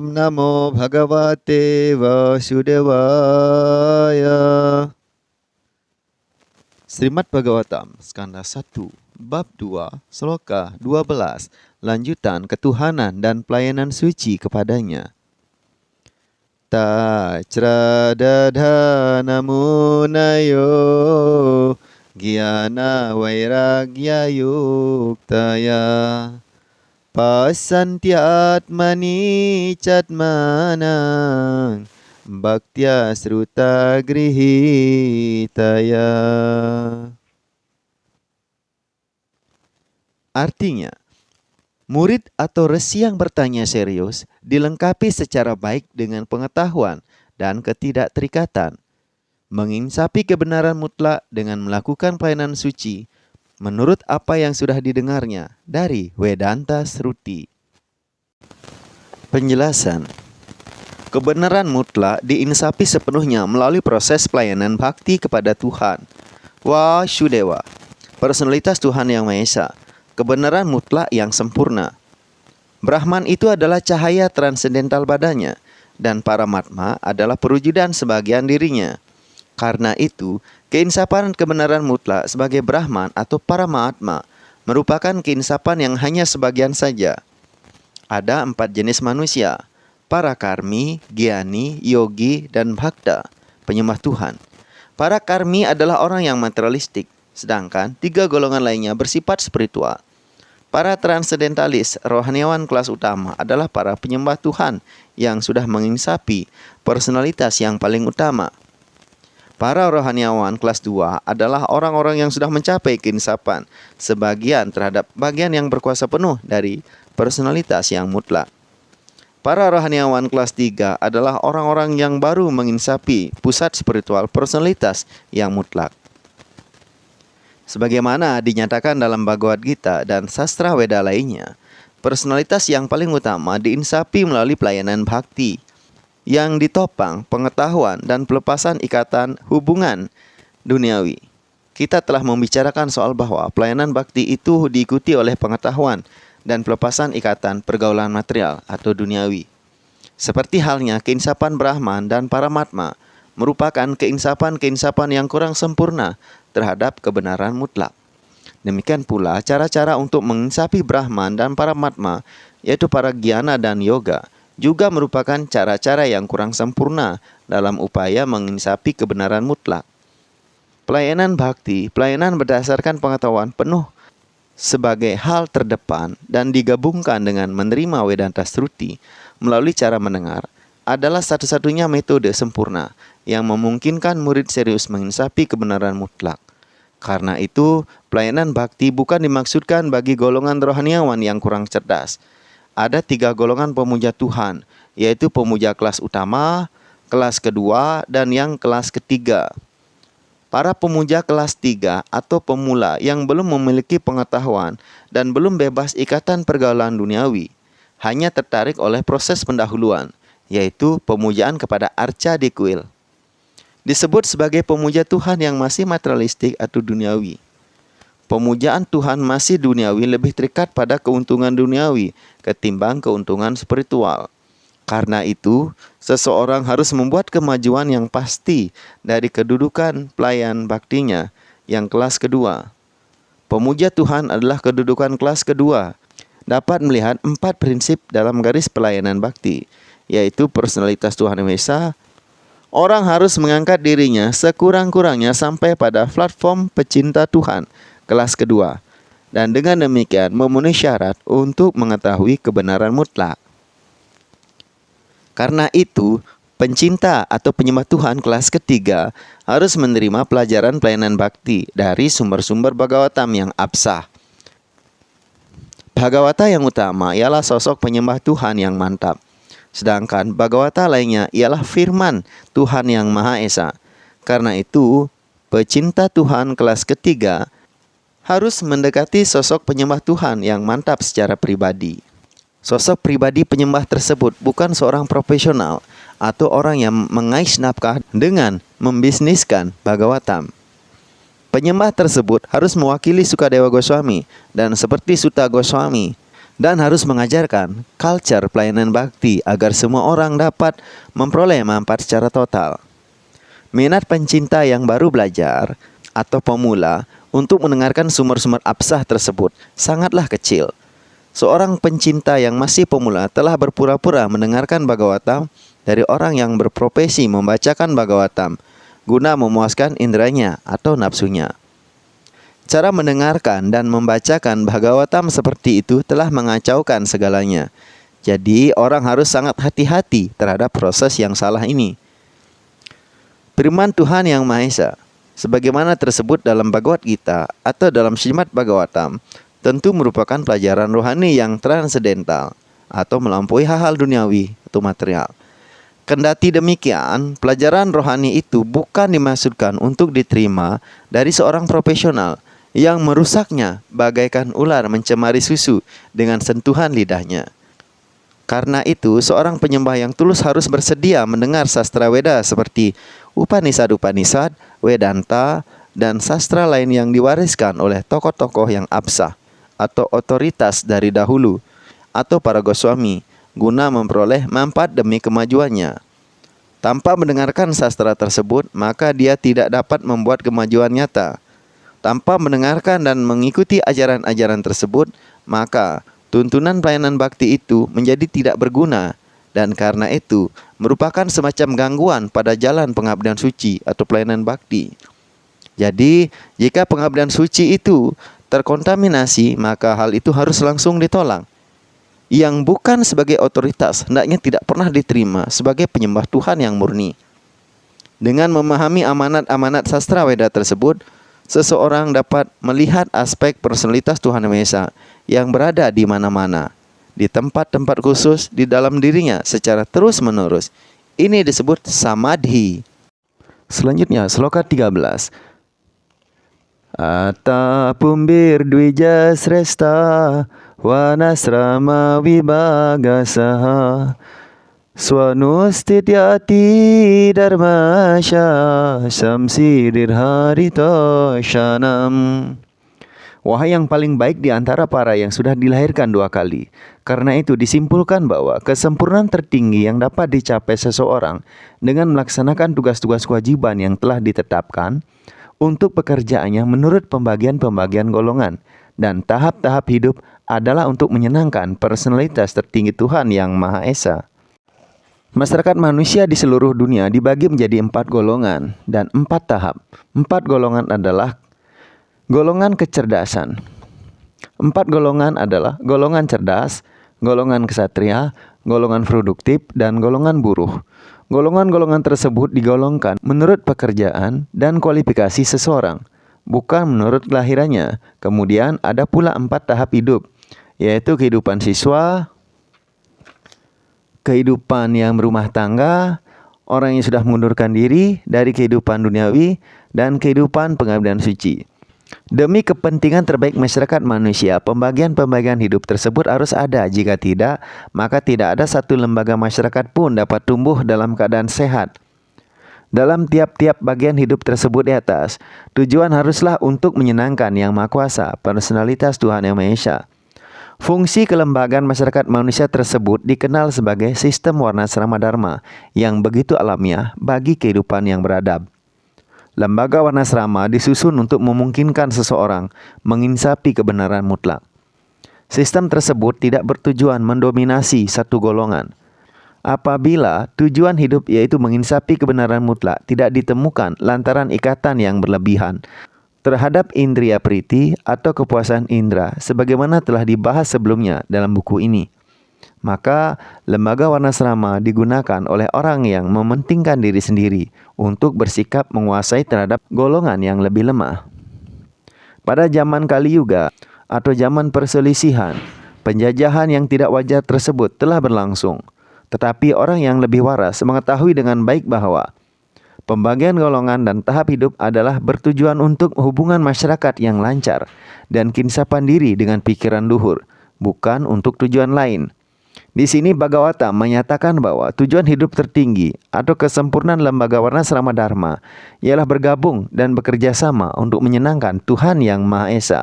Om Namo Bhagavate Vasudevaya. Srimad Bhagavatam, Skanda 1, Bab 2, Sloka 12, lanjutan ketuhanan dan pelayanan suci kepadanya. Tajradadhana munayo Gyana Vairagya Yuktaya Pasantyatmani Catmanang Bhaktya Sruta Grihitaya. Artinya, murid atau resi yang bertanya serius dilengkapi secara baik dengan pengetahuan dan ketidakterikatan, menginsapi kebenaran mutlak dengan melakukan pelayanan suci menurut apa yang sudah didengarnya dari Vedanta Sruti. Penjelasan. Kebenaran mutlak diinsapi sepenuhnya melalui proses pelayanan bhakti kepada Tuhan Vasudeva, personalitas Tuhan Yang Maha Esa, kebenaran mutlak yang sempurna. Brahman itu adalah cahaya transendental badannya, dan Paramatma adalah perwujudan sebagian dirinya. Karena itu, keinsapan kebenaran mutlak sebagai Brahman atau Paramatma merupakan keinsapan yang hanya sebagian saja. Ada 4 jenis manusia: para karmi, gyani, yogi, dan bhakta, penyembah Tuhan. Para karmi adalah orang yang materialistik, sedangkan 3 golongan lainnya bersifat spiritual. Para transendentalis, rohaniawan kelas utama adalah para penyembah Tuhan yang sudah menginsapi personalitas yang paling utama. Para rohaniawan kelas 2 adalah orang-orang yang sudah mencapai keinsapan sebagian terhadap bagian yang berkuasa penuh dari personalitas yang mutlak. Para rohaniawan kelas 3 adalah orang-orang yang baru menginsapi pusat spiritual personalitas yang mutlak. Sebagaimana dinyatakan dalam Bhagavad Gita dan sastra Weda lainnya, personalitas yang paling utama diinsapi melalui pelayanan bhakti yang ditopang pengetahuan dan pelepasan ikatan hubungan duniawi. Kita telah membicarakan soal bahwa pelayanan bhakti itu diikuti oleh pengetahuan dan pelepasan ikatan pergaulan material atau duniawi. Seperti halnya keinsapan Brahman dan Paramatma merupakan keinsapan-keinsapan yang kurang sempurna terhadap kebenaran mutlak. Demikian pula cara-cara untuk menginsapi Brahman dan Paramatma, yaitu para gyana dan yoga, juga merupakan cara-cara yang kurang sempurna dalam upaya menginsapi kebenaran mutlak. Pelayanan bhakti, pelayanan berdasarkan pengetahuan penuh sebagai hal terdepan dan digabungkan dengan menerima Vedanta Sruti melalui cara mendengar, adalah satu-satunya metode sempurna yang memungkinkan murid serius menginsapi kebenaran mutlak. Karena itu, pelayanan bhakti bukan dimaksudkan bagi golongan rohaniawan yang kurang cerdas. Ada 3 golongan pemuja Tuhan, yaitu pemuja kelas utama, kelas kedua, dan yang kelas ketiga. Para pemuja kelas 3 atau pemula yang belum memiliki pengetahuan dan belum bebas ikatan pergaulan duniawi, hanya tertarik oleh proses pendahuluan, yaitu pemujaan kepada arca di kuil. Disebut sebagai pemuja Tuhan yang masih materialistik atau duniawi. Pemujaan Tuhan masih duniawi lebih terikat pada keuntungan duniawi ketimbang keuntungan spiritual. Karena itu, seseorang harus membuat kemajuan yang pasti dari kedudukan pelayan baktinya yang kelas kedua. Pemuja Tuhan adalah kedudukan kelas kedua. Dapat melihat 4 prinsip dalam garis pelayanan bakti, yaitu personalitas Tuhan Yang Maha Esa. Orang harus mengangkat dirinya sekurang-kurangnya sampai pada platform pecinta Tuhan kelas kedua, dan dengan demikian memenuhi syarat untuk mengetahui kebenaran mutlak. Karena itu, pencinta atau penyembah Tuhan kelas ketiga harus menerima pelajaran pelayanan bakti dari sumber-sumber Bhagavatam yang absah. Bhagavata yang utama ialah sosok penyembah Tuhan yang mantap, sedangkan Bhagavata lainnya ialah firman Tuhan Yang Maha Esa. Karena itu, pecinta Tuhan kelas ketiga harus mendekati sosok penyembah Tuhan yang mantap secara pribadi. Sosok pribadi penyembah tersebut bukan seorang profesional atau orang yang mengais nafkah dengan membisniskan Bhagavatam. Penyembah tersebut harus mewakili Sukadewa Goswami dan seperti Sutta Goswami dan harus mengajarkan culture pelayanan bakti agar semua orang dapat memperoleh manfaat secara total. Minat pencinta yang baru belajar atau pemula untuk mendengarkan sumber-sumber absah tersebut sangatlah kecil. Seorang pencinta yang masih pemula telah berpura-pura mendengarkan Bhagavatam dari orang yang berprofesi membacakan Bhagavatam guna memuaskan inderanya atau nafsunya. Cara mendengarkan dan membacakan Bhagavatam seperti itu telah mengacaukan segalanya. Jadi orang harus sangat hati-hati terhadap proses yang salah ini. Firman Tuhan Yang Maha Esa, sebagaimana tersebut dalam Bhagavad Gita atau dalam Srimad Bhagavatam, tentu merupakan pelajaran rohani yang transendental atau melampaui hal-hal duniawi atau material. Kendati demikian, pelajaran rohani itu bukan dimaksudkan untuk diterima dari seorang profesional yang merusaknya bagaikan ular mencemari susu dengan sentuhan lidahnya. Karena itu, seorang penyembah yang tulus harus bersedia mendengar sastra Weda seperti Upanishad-Upanishad, Vedanta, dan sastra lain yang diwariskan oleh tokoh-tokoh yang absah atau otoritas dari dahulu atau para Goswami guna memperoleh manfaat demi kemajuannya. Tanpa mendengarkan sastra tersebut, maka dia tidak dapat membuat kemajuan nyata. Tanpa mendengarkan dan mengikuti ajaran-ajaran tersebut, maka tuntunan pelayanan bakti itu menjadi tidak berguna, dan karena itu merupakan semacam gangguan pada jalan pengabdian suci atau pelayanan bakti. Jadi, jika pengabdian suci itu terkontaminasi, maka hal itu harus langsung ditolak. Yang bukan sebagai otoritas hendaknya tidak pernah diterima sebagai penyembah Tuhan yang murni. Dengan memahami amanat-amanat sastra Weda tersebut, seseorang dapat melihat aspek personalitas Tuhan Yang Maha Esa yang berada di mana-mana, di tempat-tempat khusus di dalam dirinya secara terus-menerus. Ini disebut samadhi. Selanjutnya, sloka 13. Ata pumbir dwija sresta wanasrama vibhagasaha swanustityati dharmasya samsidirharito shanam. Wahai yang paling baik di antara para yang sudah dilahirkan 2 kali. Karena itu disimpulkan bahwa kesempurnaan tertinggi yang dapat dicapai seseorang dengan melaksanakan tugas-tugas kewajiban yang telah ditetapkan untuk pekerjaannya menurut pembagian-pembagian golongan dan tahap-tahap hidup adalah untuk menyenangkan personalitas tertinggi Tuhan Yang Maha Esa. Masyarakat manusia di seluruh dunia dibagi menjadi 4 golongan dan 4 tahap. 4 golongan adalah golongan kecerdasan. 4 golongan adalah golongan cerdas, golongan ksatria, golongan produktif, dan golongan buruh. Golongan-golongan tersebut digolongkan menurut pekerjaan dan kualifikasi seseorang, bukan menurut kelahirannya. Kemudian ada pula 4 tahap hidup, yaitu kehidupan siswa, kehidupan yang berumah tangga, orang yang sudah mengundurkan diri dari kehidupan duniawi, dan kehidupan pengabdian suci. Demi kepentingan terbaik masyarakat manusia, pembagian-pembagian hidup tersebut harus ada. Jika tidak, maka tidak ada satu lembaga masyarakat pun dapat tumbuh dalam keadaan sehat. Dalam tiap-tiap bagian hidup tersebut di atas, tujuan haruslah untuk menyenangkan Yang Maha Kuasa, personalitas Tuhan Yang Maha Esa. Fungsi kelembagaan masyarakat manusia tersebut dikenal sebagai sistem Warnasrama Dharma yang begitu alamiah bagi kehidupan yang beradab. Lembaga Warnasrama disusun untuk memungkinkan seseorang menginsapi kebenaran mutlak. Sistem tersebut tidak bertujuan mendominasi satu golongan. Apabila tujuan hidup yaitu menginsapi kebenaran mutlak tidak ditemukan lantaran ikatan yang berlebihan terhadap indriya priti atau kepuasan indera sebagaimana telah dibahas sebelumnya dalam buku ini, maka lembaga Warnasrama digunakan oleh orang yang mementingkan diri sendiri untuk bersikap menguasai terhadap golongan yang lebih lemah. Pada zaman Kali Yuga atau zaman perselisihan, penjajahan yang tidak wajar tersebut telah berlangsung. Tetapi orang yang lebih waras mengetahui dengan baik bahwa pembagian golongan dan tahap hidup adalah bertujuan untuk hubungan masyarakat yang lancar dan kinsapan diri dengan pikiran luhur, bukan untuk tujuan lain. Di sini Bhagavatam menyatakan bahwa tujuan hidup tertinggi atau kesempurnaan lembaga Warnasrama Dharma ialah bergabung dan bekerja sama untuk menyenangkan Tuhan Yang Maha Esa.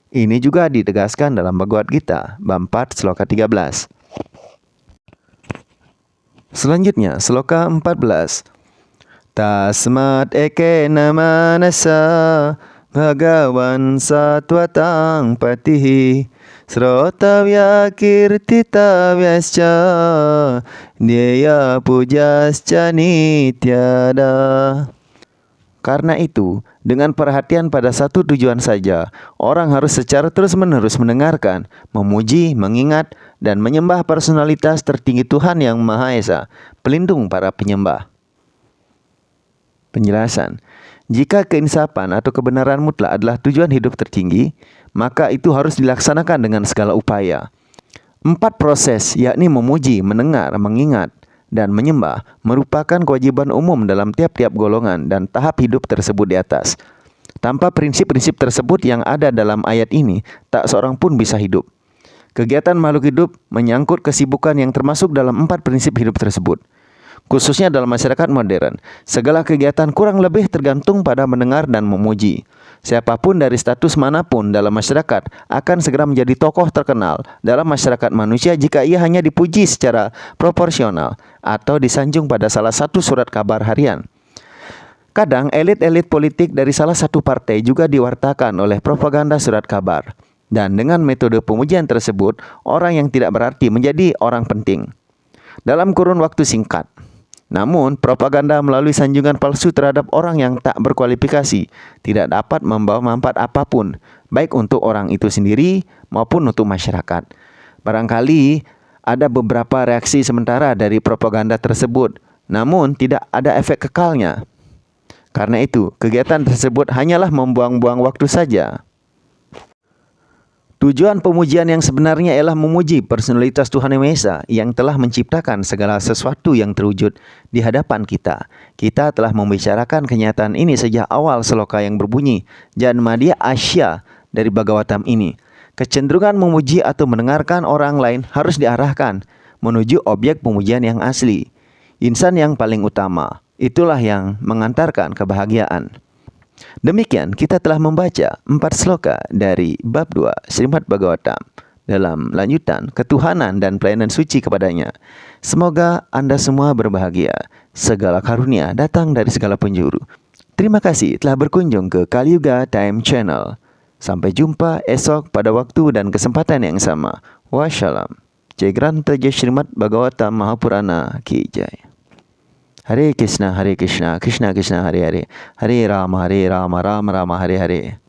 Ini juga ditegaskan dalam Bhagavad Gita, bab 4, sloka 13. Selanjutnya, sloka 14. Tasmat ekena manasa Bhagavan satvatang patihi Srotavya kirtitavyascha Dyeya pujascha nityada. Karena itu, dengan perhatian pada satu tujuan saja, orang harus secara terus-menerus mendengarkan, memuji, mengingat, dan menyembah personalitas tertinggi Tuhan Yang Maha Esa, pelindung para penyembah. Penjelasan. Jika keinsapan atau kebenaran mutlak adalah tujuan hidup tertinggi, maka itu harus dilaksanakan dengan segala upaya. 4 proses, yakni memuji, mendengar, mengingat, dan menyembah, merupakan kewajiban umum dalam tiap-tiap golongan dan tahap hidup tersebut di atas. Tanpa prinsip-prinsip tersebut yang ada dalam ayat ini, tak seorang pun bisa hidup. Kegiatan makhluk hidup menyangkut kesibukan yang termasuk dalam 4 prinsip hidup tersebut. Khususnya dalam masyarakat modern, segala kegiatan kurang lebih tergantung pada mendengar dan memuji. Siapapun dari status manapun dalam masyarakat akan segera menjadi tokoh terkenal dalam masyarakat manusia jika ia hanya dipuji secara proporsional atau disanjung pada salah satu surat kabar harian. Kadang elit-elit politik dari salah satu partai juga diwartakan oleh propaganda surat kabar. Dan dengan metode pemujian tersebut, orang yang tidak berarti menjadi orang penting dalam kurun waktu singkat. Namun, propaganda melalui sanjungan palsu terhadap orang yang tak berkualifikasi tidak dapat membawa manfaat apapun, baik untuk orang itu sendiri maupun untuk masyarakat. Barangkali ada beberapa reaksi sementara dari propaganda tersebut, namun tidak ada efek kekalnya. Karena itu, kegiatan tersebut hanyalah membuang-buang waktu saja. Tujuan pemujian yang sebenarnya ialah memuji personalitas Tuhan Yang Maha Esa yang telah menciptakan segala sesuatu yang terwujud di hadapan kita. Kita telah membicarakan kenyataan ini sejak awal sloka yang berbunyi Janmadya Asya dari Bhagavatam ini. Kecenderungan memuji atau mendengarkan orang lain harus diarahkan menuju objek pemujian yang asli. Insan yang paling utama, itulah yang mengantarkan kebahagiaan. Demikian kita telah membaca 4 sloka dari bab 2 Srimad Bhagavatam dalam lanjutan ketuhanan dan pelayanan suci kepadanya. Semoga Anda semua berbahagia. Segala karunia datang dari segala penjuru. Terima kasih telah berkunjung ke Kaliuga Time Channel. Sampai jumpa esok pada waktu dan kesempatan yang sama. Wassalam. Jai Granta Jai Srimad Bhagavatam Mahapurana Ki Jai. Hare Krishna, Krishna Krishna, Hare Hare, Hare Rama, Rama Rama, Hare Hare.